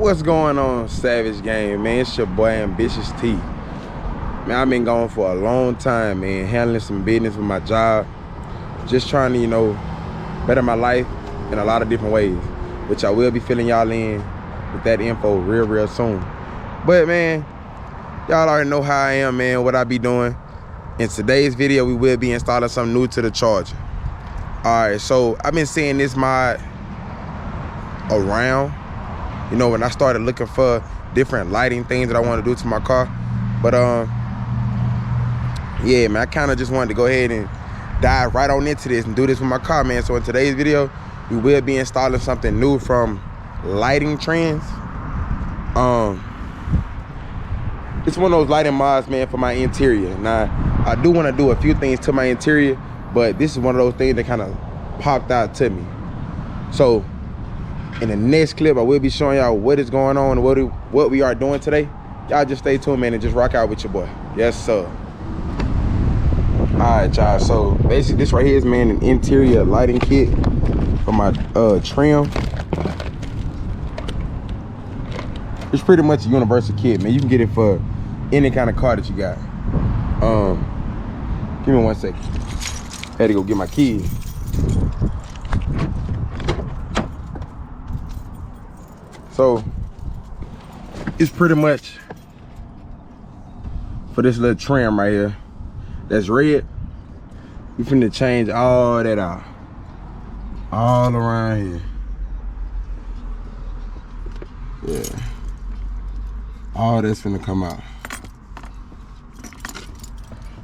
What's going on, Savage Game, man? It's your boy Ambitious T. Man, I've been gone for a long time, man, handling some business with my job. Just trying to, you know, better my life in a lot of different ways, which I will be filling y'all in with that info real soon. But, man, y'all already know how I am, man, what I be doing. In today's video, we will be installing something new to the charger. All right, so I've been seeing this mod around. You know, when I started looking for different lighting things that I want to do to my car. But yeah, man, I kind of just wanted to go ahead and dive right on into this and do this with my car, man. So in today's video, we will be installing something new from Lightingtrendz. It's one of those lighting mods, man, for my interior. Now, I do want to do a few things to my interior, but this is one of those things that kind of popped out to me. So in the next clip, I will be showing y'all what is going on and what we are doing today. Y'all just stay tuned, man, and just rock out with your boy. Yes, sir. All right, y'all. So basically, this right here is, man, an interior lighting kit for my trim. It's pretty much a universal kit, man. You can get it for any kind of car that you got. Give me 1 second. Had to go get my keys. So it's pretty much for this little trim right here that's red. We finna change all that out, all around here. Yeah, all that's finna come out.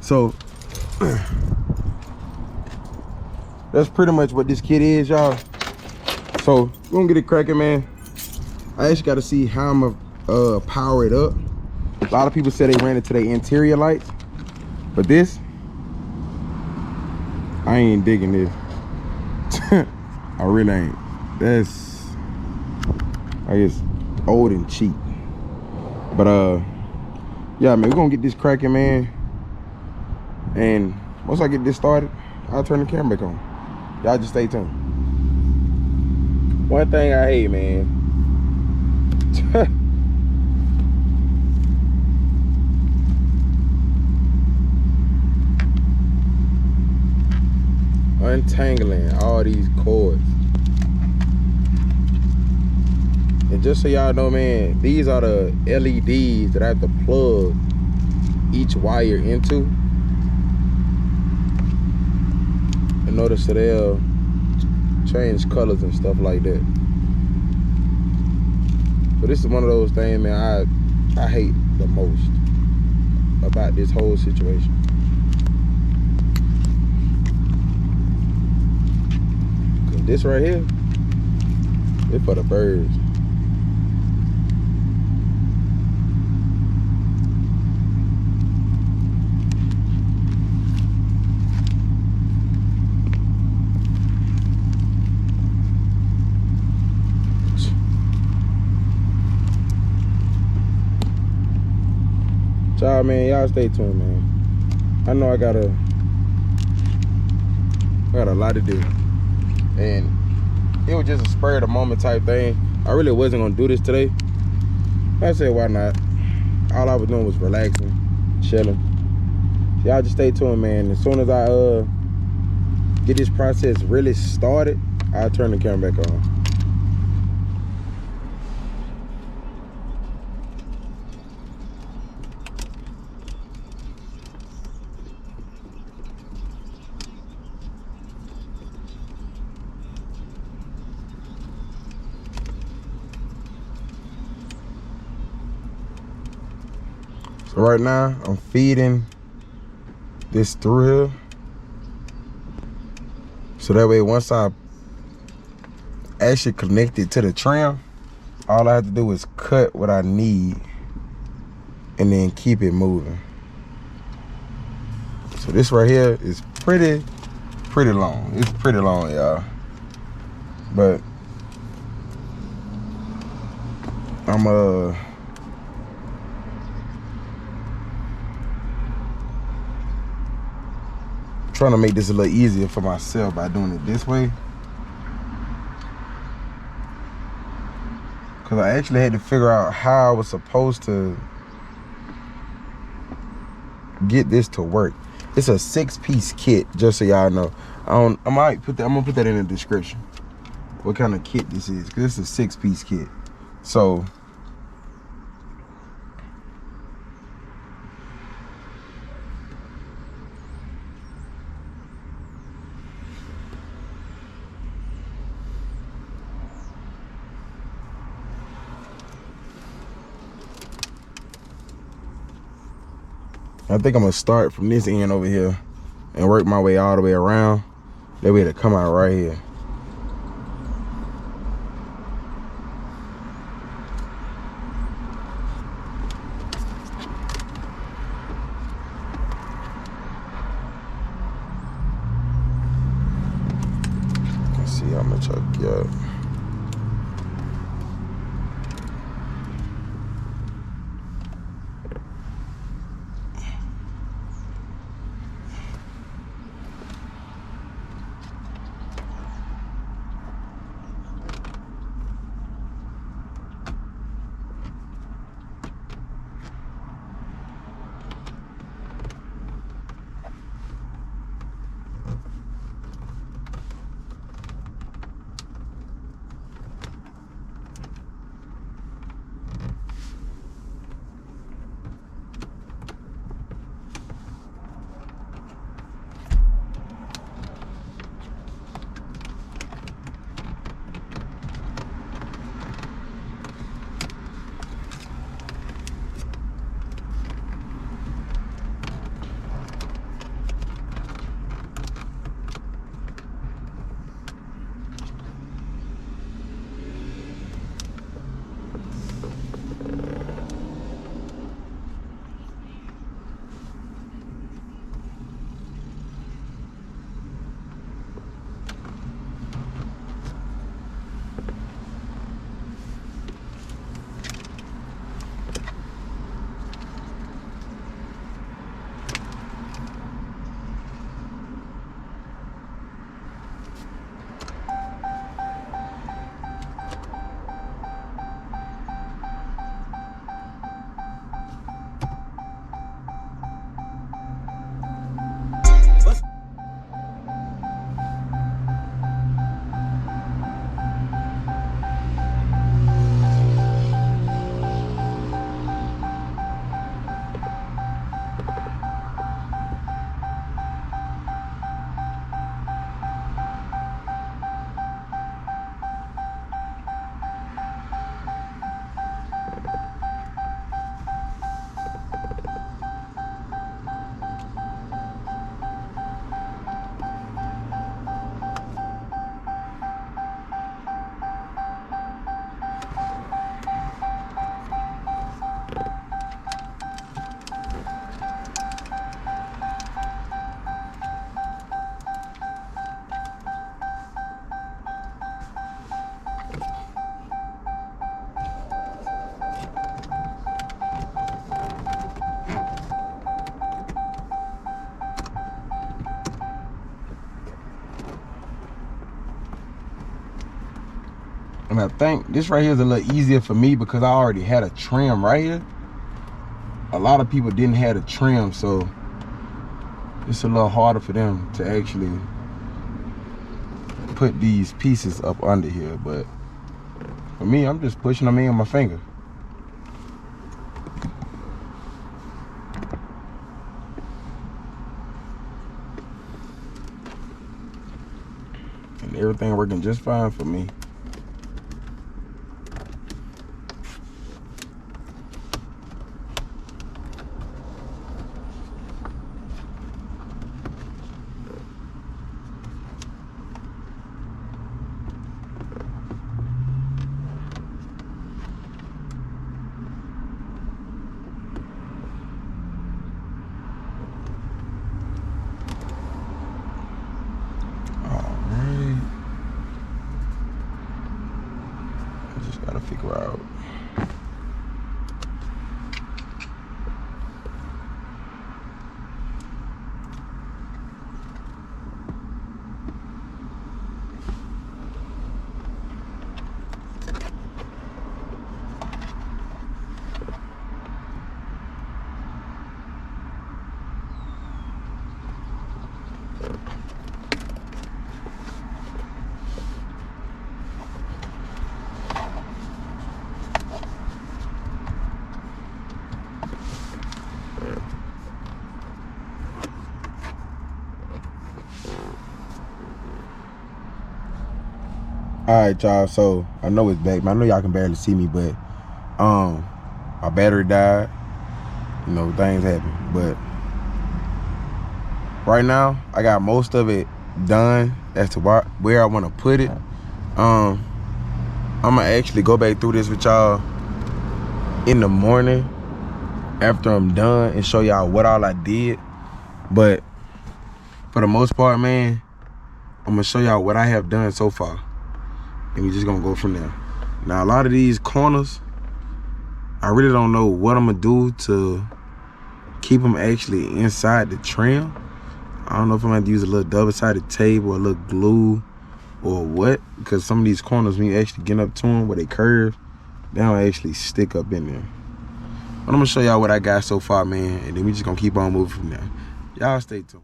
So that's pretty much what this kit is, y'all. So we're gonna get it cracking, man. I actually got to see how I'm gonna power it up. A lot of people say they ran into their interior lights, but this, I ain't digging this. I really ain't. That's, I guess, old and cheap. But yeah, man, we're gonna get this cracking, man. And once I get this started, I'll turn the camera back on. Y'all just stay tuned. One thing I hate, man. Untangling all these cords. And just so y'all know, man, these are the LEDs that I have to plug each wire into in order so they'll change colors and stuff like that. So this is one of those things, man, I hate the most about this whole situation. Cause this right here, it's for the birds. Y'all, man, y'all stay tuned, man. I know I got a lot to do, and it was just a spur of the moment type thing. I really wasn't gonna do this today. I said, why not? All I was doing was relaxing, chilling. So y'all just stay tuned, man. As soon as I get this process really started, I'll turn the camera back on. So right now, I'm feeding this through here. So that way, once I actually connect it to the trim, all I have to do is cut what I need and then keep it moving. So this right here is pretty long. It's pretty long, y'all. But I'm trying to make this a little easier for myself by doing it this way. because I actually had to figure out how I was supposed to get this to work. It's a 6-piece kit, just so y'all know. I'm gonna put that in the description, what kind of kit this is, because it's a 6-piece kit. So I think I'm gonna start from this end over here and work my way all the way around. That way to come out right here. Let's see how much I got. And I think this right here is a little easier for me because I already had a trim right here. A lot of people didn't have a trim, so it's a little harder for them to actually put these pieces up under here. But for me, I'm just pushing them in with my finger. And everything working just fine for me. Gotta figure out. Alright, y'all, so I know it's back, man. I know y'all can barely see me, but my battery died. You know, things happen. But right now, I got most of it done as to where I want to put it. I'm gonna actually go back through this with y'all in the morning after I'm done and show y'all what all I did. But for the most part, man, I'm gonna show y'all what I have done so far, and we just gonna go from there. Now, a lot of these corners, I really don't know what I'm gonna do to keep them actually inside the trim. I don't know if I'm gonna use a little double-sided tape or a little glue or what, because some of these corners, when you actually get up to them where they curve, they don't actually stick up in there. But I'm gonna show y'all what I got so far, man, and then we just gonna keep on moving from there. Y'all stay tuned.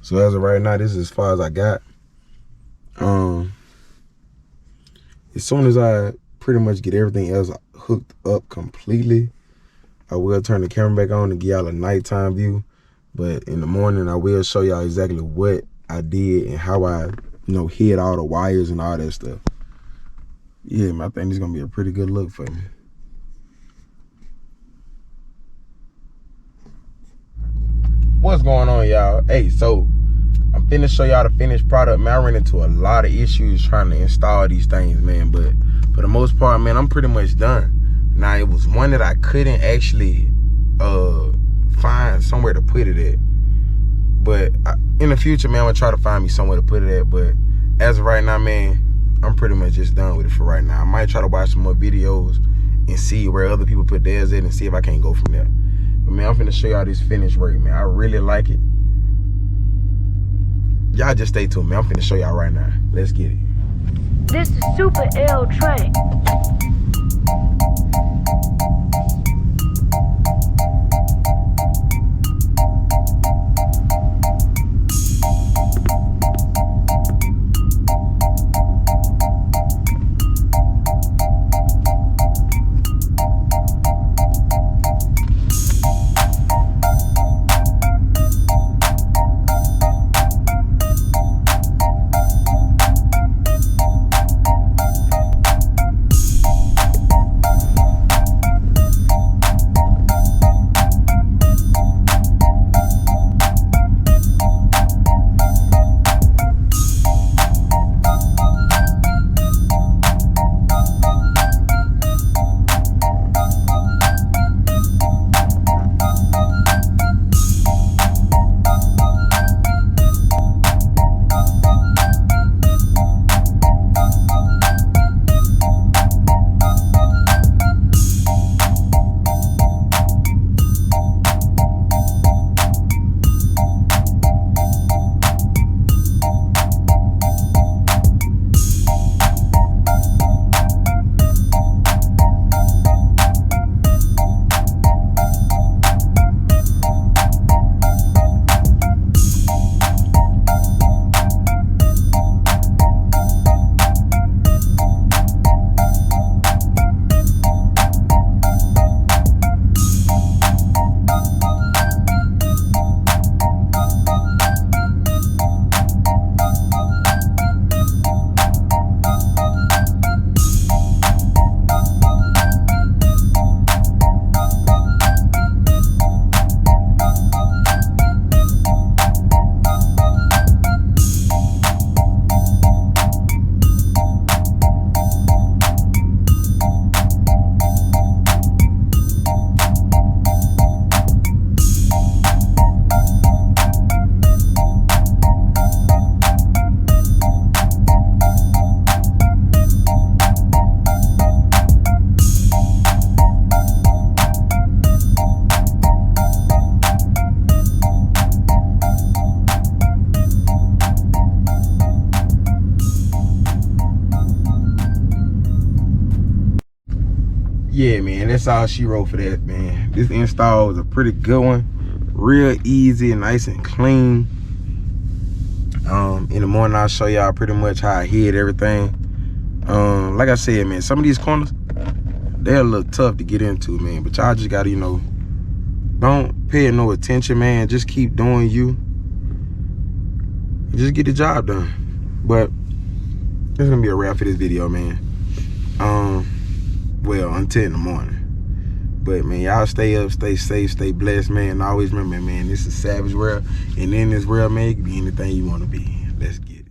So as of right now, this is as far as I got. As soon as I pretty much get everything else hooked up completely, I will turn the camera back on to give y'all a nighttime view. But in the morning, I will show y'all exactly what I did and how I, hid all the wires and all that stuff. Yeah, man, I think this is gonna be a pretty good look for me. What's going on, y'all? Hey, so I'm finna show y'all the finished product, man. I ran into a lot of issues trying to install these things, man, but for the most part, man, I'm pretty much done. Now, it was one that I couldn't actually find somewhere to put it at, but in the future, man, I'm gonna try to find me somewhere to put it at. But as of right now, man, I'm pretty much just done with it for right now. I might try to watch some more videos and see where other people put theirs at and see if I can't go from there. But man, I'm finna show y'all this finished work, man. I really like it. Y'all just stay tuned, man. I'm finna show y'all right now. Let's get it. This is Super L Train. Yeah, man, that's all she wrote for that, man. This install was a pretty good one. Real easy and nice and clean. In the morning, I'll show y'all pretty much how I hit everything. Like I said, man, some of these corners, they're a little tough to get into, man. But y'all just gotta, you know, don't pay no attention, man. Just keep doing you. Just get the job done. But it's gonna be a wrap for this video, man. Well, until in the morning. But man, y'all stay up, stay safe, stay blessed, man. And always remember, man, this is a savage world. And in this world, man, you can be anything you want to be. Let's get it.